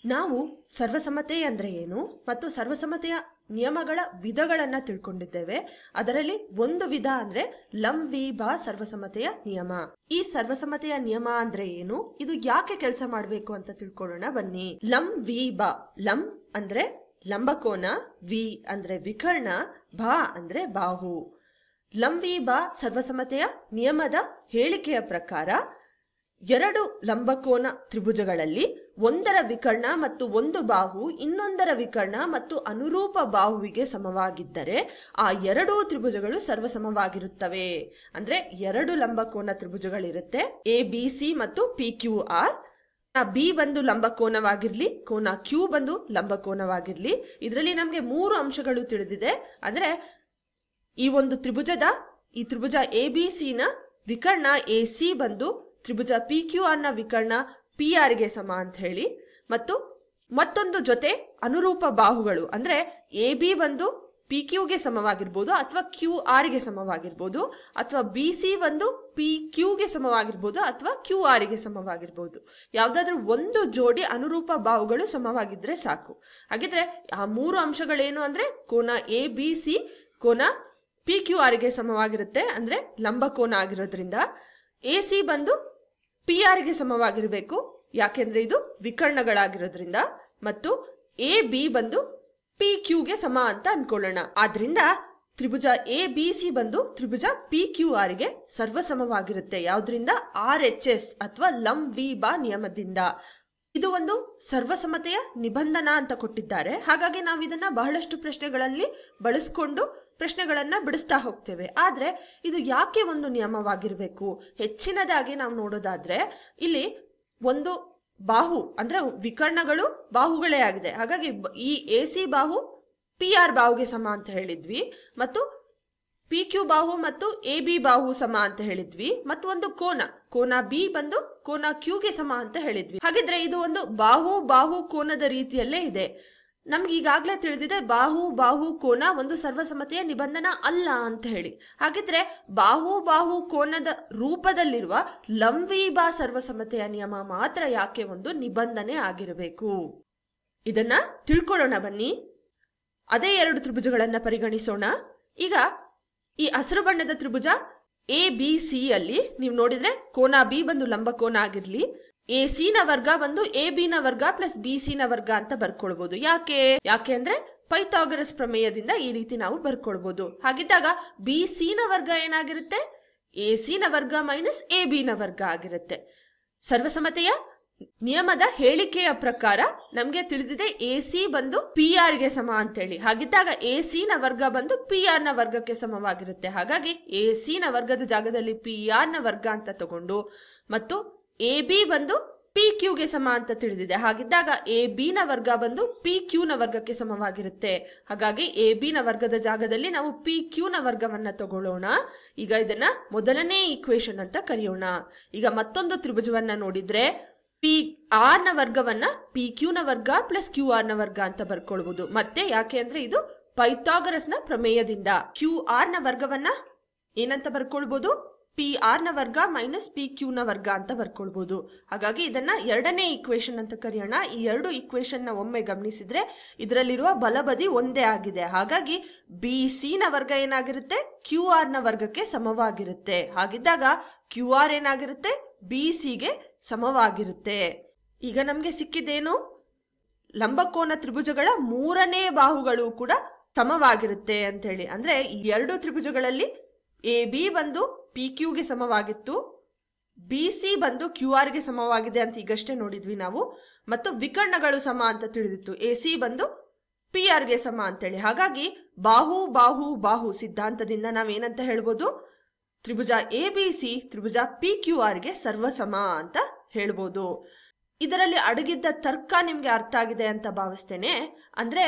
ನಾವು ಸರ್ವಸಮ್ಮತೆ ಅಂದ್ರೆ ಏನು ಮತ್ತು ಸರ್ವಸಮ್ಮತೆಯ ನಿಯಮಗಳ ವಿಧಗಳನ್ನ ತಿಳ್ಕೊಂಡಿದ್ದೇವೆ. ಅದರಲ್ಲಿ ಒಂದು ವಿಧ ಅಂದ್ರೆ ಲಂ ವಿ ಬಾ ಸರ್ವಸಮ್ಮತೆಯ ನಿಯಮ. ಈ ಸರ್ವಸಮ್ಮತೆಯ ನಿಯಮ ಅಂದ್ರೆ ಏನು, ಇದು ಯಾಕೆ ಕೆಲಸ ಮಾಡಬೇಕು ಅಂತ ತಿಳ್ಕೊಳ್ಳೋಣ ಬನ್ನಿ. ಲಂ ವಿ ಬಾ. ಲಂ ಅಂದ್ರೆ ಲಂಬಕೋನ, ವಿ ಅಂದ್ರೆ ವಿಕರ್ಣ, ಬಾ ಅಂದ್ರೆ ಬಾಹು. ಲಂ ವಿ ಬಾ ಸರ್ವಸಮ್ಮತೆಯ ನಿಯಮದ ಹೇಳಿಕೆಯ ಪ್ರಕಾರ ಎರಡು ಲಂಬಕೋನ ತ್ರಿಭುಜಗಳಲ್ಲಿ ಒಂದರ ವಿಕರ್ಣ ಮತ್ತು ಒಂದು ಬಾಹು ಇನ್ನೊಂದರ ವಿಕರ್ಣ ಮತ್ತು ಅನುರೂಪ ಬಾಹುವಿಗೆ ಸಮವಾಗಿದ್ದರೆ ಆ ಎರಡೂ ತ್ರಿಭುಜಗಳು ಸರ್ವಸಮವಾಗಿರುತ್ತವೆ. ಅಂದ್ರೆ ಎರಡು ಲಂಬಕೋನ ತ್ರಿಭುಜಗಳಿರುತ್ತೆ, ಎ ಬಿ ಸಿ ಮತ್ತು ಪಿ ಕ್ಯೂ ಆರ್. ಬಿ ಬಂದು ಲಂಬಕೋನವಾಗಿರ್ಲಿ, ಕೋನ ಕ್ಯೂ ಬಂದು ಲಂಬಕೋನವಾಗಿರ್ಲಿ. ಇದರಲ್ಲಿ ನಮ್ಗೆ 3 ಅಂಶಗಳು ತಿಳಿದಿದೆ. ಅಂದ್ರೆ ಈ ಒಂದು ಈ ತ್ರಿಭುಜ ಎ ಬಿ ಸಿ ನ ವಿಕರ್ಣ ಎ ಸಿ ಬಂದು ತ್ರಿಭುಜ ಪಿ ಕ್ಯೂ ಆರ್ ನ ವಿಕರ್ಣ ಪಿ ಆರ್ ಗೆ ಸಮ ಅಂತ ಹೇಳಿ, ಮತ್ತು ಮತ್ತೊಂದು ಜೊತೆ ಅನುರೂಪ ಬಾಹುಗಳು ಅಂದ್ರೆ ಎ ಬಿ ಬಂದು ಪಿ ಕ್ಯೂಗೆ ಸಮವಾಗಿರ್ಬೋದು ಅಥವಾ ಕ್ಯೂ ಆರ್ ಗೆ ಸಮವಾಗಿರ್ಬೋದು, ಅಥವಾ ಬಿ ಸಿ ಬಂದು ಪಿ ಕ್ಯೂಗೆ ಸಮವಾಗಿರ್ಬೋದು ಅಥವಾ ಕ್ಯೂ ಆರ್ ಗೆ ಸಮವಾಗಿರ್ಬೋದು. ಯಾವ್ದಾದ್ರೂ ಒಂದು ಜೋಡಿ ಅನುರೂಪ ಬಾಹುಗಳು ಸಮವಾಗಿದ್ರೆ ಸಾಕು. ಹಾಗಿದ್ರೆ ಆ 3 ಅಂಶಗಳೇನು ಅಂದ್ರೆ ಕೋನ ಎ ಬಿ ಸಿ ಕೋನ ಪಿ ಕ್ಯೂ ಆರ್ ಗೆ ಸಮವಾಗಿರುತ್ತೆ, ಅಂದ್ರೆ ಲಂಬಕೋನ ಆಗಿರೋದ್ರಿಂದ. ಎ ಸಿ ಬಂದು ಪಿ ಆರ್ ಗೆ ಸಮವಾಗಿರಬೇಕು, ಯಾಕೆಂದ್ರೆ ಇದು ವಿಕರ್ಣಗಳಾಗಿರೋದ್ರಿಂದ. ಮತ್ತು ಎ ಬಿ ಬಂದು ಪಿ ಕ್ಯೂಗೆ ಸಮ ಅಂತ ಅನ್ಕೊಳ್ಳೋಣ. ಆದ್ರಿಂದ ತ್ರಿಭುಜ ಎ ಬಿ ಸಿ ಬಂದು ತ್ರಿಭುಜ ಪಿ ಕ್ಯೂ ಆರ್ ಗೆ ಸರ್ವಸಮವಾಗಿರುತ್ತೆ. ಯಾವ್ದ್ರಿಂದ? ಆರ್ ಎಚ್ ಎಸ್ ಅಥವಾ ಲಂ ವಿ ಬಾ ನಿಯಮದಿಂದ. ಇದು ಒಂದು ಸರ್ವಸಮ್ಮತೆಯ ನಿಬಂಧನ ಅಂತ ಕೊಟ್ಟಿದ್ದಾರೆ. ಹಾಗಾಗಿ ನಾವು ಇದನ್ನ ಬಹಳಷ್ಟು ಪ್ರಶ್ನೆಗಳಲ್ಲಿ ಬಳಸ್ಕೊಂಡು ಪ್ರಶ್ನೆಗಳನ್ನ ಬಿಡಿಸ್ತಾ ಹೋಗ್ತೇವೆ. ಆದ್ರೆ ಇದು ಯಾಕೆ ಒಂದು ನಿಯಮವಾಗಿರ್ಬೇಕು? ಹೆಚ್ಚಿನದಾಗಿ ನಾವು ನೋಡೋದಾದ್ರೆ ಇಲ್ಲಿ ಒಂದು ಬಾಹು ಅಂದ್ರೆ ವಿಕರ್ಣಗಳು ಬಾಹುಗಳೇ ಆಗಿದೆ. ಹಾಗಾಗಿ ಈ ಎ ಸಿ ಬಾಹು ಪಿ ಆರ್ ಬಾಹುಗೆ ಸಮ ಅಂತ ಹೇಳಿದ್ವಿ, ಮತ್ತು ಪಿ ಕ್ಯೂ ಬಾಹು ಮತ್ತು ಎ ಬಿ ಬಾಹು ಸಮ ಅಂತ ಹೇಳಿದ್ವಿ, ಮತ್ತು ಒಂದು ಕೋನ ಬಿ ಬಂದು ಕೋನ ಕ್ಯೂಗೆ ಸಮ ಅಂತ ಹೇಳಿದ್ವಿ. ಹಾಗಿದ್ರೆ ಇದು ಒಂದು ಬಾಹು ಕೋನದ ರೀತಿಯಲ್ಲೇ ಇದೆ. ನಮ್ಗೆ ಈಗಾಗ್ಲೇ ತಿಳಿದಿದೆ ಬಾಹು ಕೋನ ಒಂದು ಸರ್ವಸಮ್ಮತೆಯ ನಿಬಂಧನ ಅಲ್ಲ ಅಂತ ಹೇಳಿ. ಹಾಗಿದ್ರೆ ಬಾಹು ಕೋನದ ರೂಪದಲ್ಲಿರುವ ಲಂ ವಿ ಬಾ ಸರ್ವಸಮ್ಮತೆಯ ನಿಯಮ ಮಾತ್ರ ಯಾಕೆ ಒಂದು ನಿಬಂಧನೆ ಆಗಿರಬೇಕು? ಇದನ್ನ ತಿಳ್ಕೊಳ್ಳೋಣ ಬನ್ನಿ. ಅದೇ 2 ತ್ರಿಭುಜಗಳನ್ನ ಪರಿಗಣಿಸೋಣ. ಈಗ ಈ ಹಸಿರು ಬಣ್ಣದ ತ್ರಿಭುಜ ಎ ಬಿ ಸಿ ಅಲ್ಲಿ ನೀವು ನೋಡಿದ್ರೆ ಕೋನ ಬಿ ಬಂದು ಲಂಬಕೋನ ಆಗಿರ್ಲಿ, ಎ ಸಿ ನ ವರ್ಗ ಬಂದು ಎ ಬಿ ನ ವರ್ಗ ಪ್ಲಸ್ ಬಿ ಸಿ ನ ವರ್ಗ ಅಂತ ಬರ್ಕೊಳ್ಬಹುದು. ಯಾಕೆ ಅಂದ್ರೆ ಪೈಥಾಗರಸ್ ಪ್ರಮೇಯದಿಂದ ಈ ರೀತಿ ನಾವು ಬರ್ಕೊಳ್ಬಹುದು. ಹಾಗಿದ್ದಾಗ ಬಿ ಸಿ ನ ವರ್ಗ ಏನಾಗಿರುತ್ತೆ? ಎ ಸಿ ನ ವರ್ಗ ಮೈನಸ್ ಎ ಬಿ ನ ವರ್ಗ ಆಗಿರುತ್ತೆ. ಸರ್ವಸಮ್ಮತೆಯ ನಿಯಮದ ಹೇಳಿಕೆಯ ಪ್ರಕಾರ ನಮ್ಗೆ ತಿಳಿದಿದೆ ಎ ಸಿ ಬಂದು ಪಿ ಆರ್ ಗೆ ಸಮ ಅಂತೇಳಿ. ಹಾಗಿದ್ದಾಗ ಎ ಸಿ ನ ವರ್ಗ ಬಂದು ಪಿ ಆರ್ ನ ವರ್ಗಕ್ಕೆ ಸಮವಾಗಿರುತ್ತೆ. ಹಾಗಾಗಿ ಎ ಸಿ ನ ವರ್ಗದ ಜಾಗದಲ್ಲಿ ಪಿ ಆರ್ ನ ವರ್ಗ ಅಂತ ತಗೊಂಡು, ಮತ್ತು ಎ ಬಿ ಬಂದು ಪಿ ಕ್ಯೂಗೆ ಸಮ ಅಂತ ತಿಳಿದಿದೆ. ಹಾಗಿದ್ದಾಗ ಎ ಬಿ ನ ವರ್ಗ ಬಂದು ಪಿ ಕ್ಯೂ ನ ವರ್ಗಕ್ಕೆ ಸಮವಾಗಿರುತ್ತೆ. ಹಾಗಾಗಿ ಎ ಬಿ ನ ವರ್ಗದ ಜಾಗದಲ್ಲಿ ನಾವು ಪಿ ಕ್ಯೂ ನ ವರ್ಗವನ್ನ ತಗೊಳ್ಳೋಣ. ಈಗ ಇದನ್ನ ಮೊದಲನೇ ಈಕ್ವೇಶನ್ ಅಂತ ಕರೆಯೋಣ. ಈಗ ಮತ್ತೊಂದು ತ್ರಿಭುಜವನ್ನ ನೋಡಿದ್ರೆ ಪಿ ಆರ್ ನ ವರ್ಗವನ್ನ ಪಿ ಕ್ಯೂ ನ ವರ್ಗ ಪ್ಲಸ್ ಕ್ಯೂ ಆರ್ ನ ವರ್ಗ ಅಂತ ಬರ್ಕೊಳ್ಬಹುದು. ಮತ್ತೆ ಯಾಕೆ ಅಂದ್ರೆ ಇದು ಪೈಥಾಗರಸ್ ನ ಪ್ರಮೇಯದಿಂದ. ಕ್ಯೂ ಆರ್ ನ ವರ್ಗವನ್ನ ಏನಂತ ಬರ್ಕೊಳ್ಬಹುದು? ಪಿ ಆರ್ ನ ವರ್ಗ ಮೈನಸ್ ಪಿ ಕ್ಯೂ ನ ವರ್ಗ ಅಂತ ಬರ್ಕೊಳ್ಬಹುದು. ಹಾಗಾಗಿ ಇದನ್ನ ಎರಡನೇ ಈಕ್ವೇಶನ್ ಅಂತ ಕರೆಯೋಣ. ಈ 2 ಈಕ್ವೇಶನ್ ನ ಒಮ್ಮೆ ಗಮನಿಸಿದ್ರೆ ಇದರಲ್ಲಿರುವ ಬಲಬದಿ ಒಂದೇ ಆಗಿದೆ. ಹಾಗಾಗಿ ಬಿ ಸಿ ನ ವರ್ಗ ಏನಾಗಿರುತ್ತೆ? ಕ್ಯೂ ಆರ್ ನ ವರ್ಗಕ್ಕೆ ಸಮವಾಗಿರುತ್ತೆ. ಹಾಗಿದ್ದಾಗ ಕ್ಯೂ ಆರ್ ಏನಾಗಿರುತ್ತೆ? ಬಿ ಸಿ ಗೆ ಸಮವಾಗಿರುತ್ತೆ. ಈಗ ನಮ್ಗೆ ಸಿಕ್ಕಿದೇನು? ಲಂಬಕೋನ ತ್ರಿಭುಜಗಳ 3ನೇ ಬಾಹುಗಳು ಕೂಡ ಸಮವಾಗಿರುತ್ತೆ ಅಂತ ಹೇಳಿ. ಅಂದ್ರೆ ಈ 2 ತ್ರಿಭುಜಗಳಲ್ಲಿ ಎ ಬಿ ಬಂದು ಪಿ ಕ್ಯೂಗೆ ಸಮವಾಗಿತ್ತು, ಬಿ ಸಿ ಬಂದು ಕ್ಯೂ ಆರ್ ಗೆ ಸಮವಾಗಿದೆ ಅಂತ ಈಗಷ್ಟೇ ನೋಡಿದ್ವಿ ನಾವು, ಮತ್ತು ವಿಕರ್ಣಗಳು ಸಮ ಅಂತ ತಿಳಿದಿತ್ತು. ಎ ಸಿ ಬಂದು ಪಿ ಆರ್ ಗೆ ಸಮ ಅಂತೇಳಿ. ಹಾಗಾಗಿ ಬಾಹು ಸಿದ್ಧಾಂತದಿಂದ ನಾವೇನಂತ ಹೇಳ್ಬೋದು? ತ್ರಿಭುಜ ಎ ಬಿ ಸಿ ತ್ರಿಭುಜ ಪಿ ಕ್ಯೂ ಆರ್ ಗೆ ಸರ್ವಸಮ ಅಂತ ಹೇಳ್ಬೋದು. ಇದರಲ್ಲಿ ಅಡಗಿದ್ದ ತರ್ಕ ನಿಮ್ಗೆ ಅರ್ಥ ಆಗಿದೆ ಅಂತ ಭಾವಿಸ್ತೇನೆ. ಅಂದ್ರೆ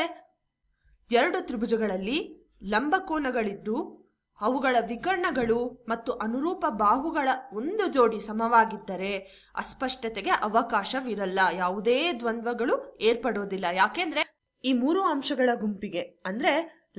2 ತ್ರಿಭುಜಗಳಲ್ಲಿ ಲಂಬಕೋನಗಳಿದ್ದು ಅವುಗಳ ವಿಕರ್ಣಗಳು ಮತ್ತು ಅನುರೂಪ ಬಾಹುಗಳ ಒಂದು ಜೋಡಿ ಸಮವಾಗಿದ್ದರೆ ಅಸ್ಪಷ್ಟತೆಗೆ ಅವಕಾಶವಿರಲ್ಲ, ಯಾವುದೇ ದ್ವಂದ್ವಗಳು ಏರ್ಪಡೋದಿಲ್ಲ. ಯಾಕೆಂದ್ರೆ ಈ 3 ಅಂಶಗಳ ಗುಂಪಿಗೆ ಅಂದ್ರೆ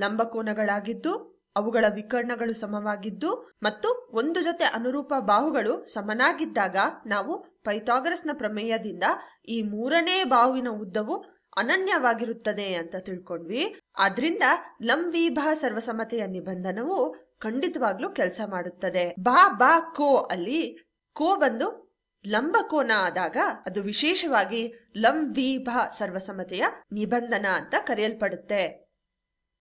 ಲಂಬಕೋನಗಳಾಗಿದ್ದು ಅವುಗಳ ವಿಕರ್ಣಗಳು ಸಮವಾಗಿದ್ದು ಮತ್ತು ಒಂದು ಜೊತೆ ಅನುರೂಪ ಬಾಹುಗಳು ಸಮನಾಗಿದ್ದಾಗ ನಾವು ಪೈಥಾಗರಸ್ನ ಪ್ರಮೇಯದಿಂದ ಈ ಮೂರನೇ ಬಾಹುವಿನ ಉದ್ದವು ಅನನ್ಯವಾಗಿರುತ್ತದೆ ಅಂತ ತಿಳ್ಕೊಂಡ್ವಿ. ಆದ್ರಿಂದ ಲಂ ವಿ ಭ ಸರ್ವಸಮ್ಮತೆಯ ನಿಬಂಧನವು ಖಂಡಿತವಾಗ್ಲೂ ಕೆಲಸ ಮಾಡುತ್ತದೆ. ಬಾ ಕೋ ಅಲ್ಲಿ ಕೋ ಬಂದು ಲಂಬ ಕೋನ ಆದಾಗ ಅದು ವಿಶೇಷವಾಗಿ ಲಂ ವಿ ಭ ಸರ್ವಸಮ್ಮತೆಯ ನಿಬಂಧನ ಅಂತ ಕರೆಯಲ್ಪಡುತ್ತೆ.